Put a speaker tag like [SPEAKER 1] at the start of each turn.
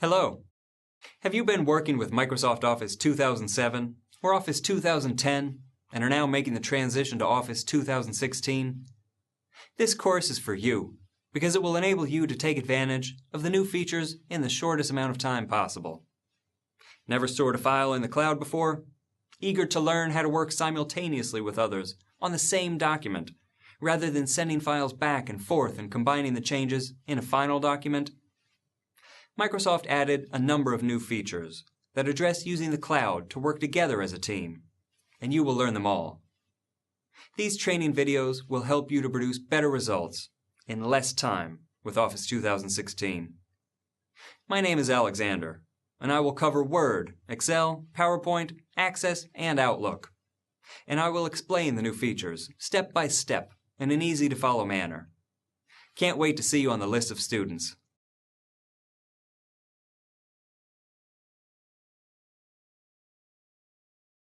[SPEAKER 1] Hello. Have you been working with Microsoft Office 2007 or Office 2010 and are now making the transition to Office 2016? This course is for you because it will enable you to take advantage of the new features in the shortest amount of time possible. Never stored a file in the cloud before? Eager to learn how to work simultaneously with others on the same document rather than sending files back and forth and combining the changes in a final document? Microsoft added a number of new features that address using the cloud to work together as a team, and you will learn them all. These training videos will help you to produce better results in less time with Office 2016. My name is Alexander, and I will cover Word, Excel, PowerPoint, Access, and Outlook. And I will explain the new features, step by step, in an easy-to-follow manner. Can't wait to see you on the list of students.